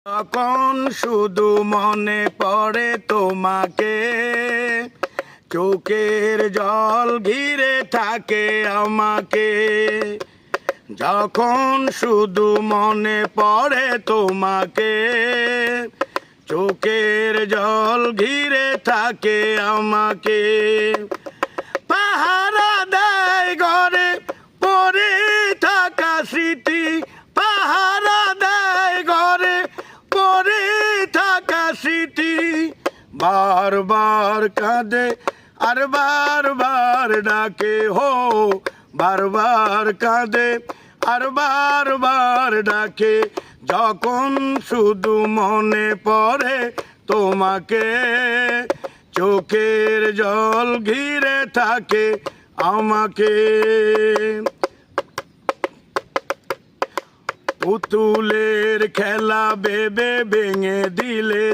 যখন শুধু মনে পড়ে তোমাকে, চোখের জল ঘিরে থাকে আমাকে। যখন শুধু মনে পড়ে তোমাকে, চোখের জল ঘিরে থাকে আমাকে। পাহারা দেয় ঘরে পড়ে থাকা স্মৃতি, পাহারা দেয় ঘরে পড়ে থাকা স্মৃতি। বারবার কাঁদে আর বারবার ডাকে, হো বারবার কাঁদে আর বারবার ডাকে। যখন শুধু মনে পড়ে তোমাকে, চোখের জল ঘিরে থাকে আমাকে। পুতুলের খেলা ভেবে ভেঙে দিলে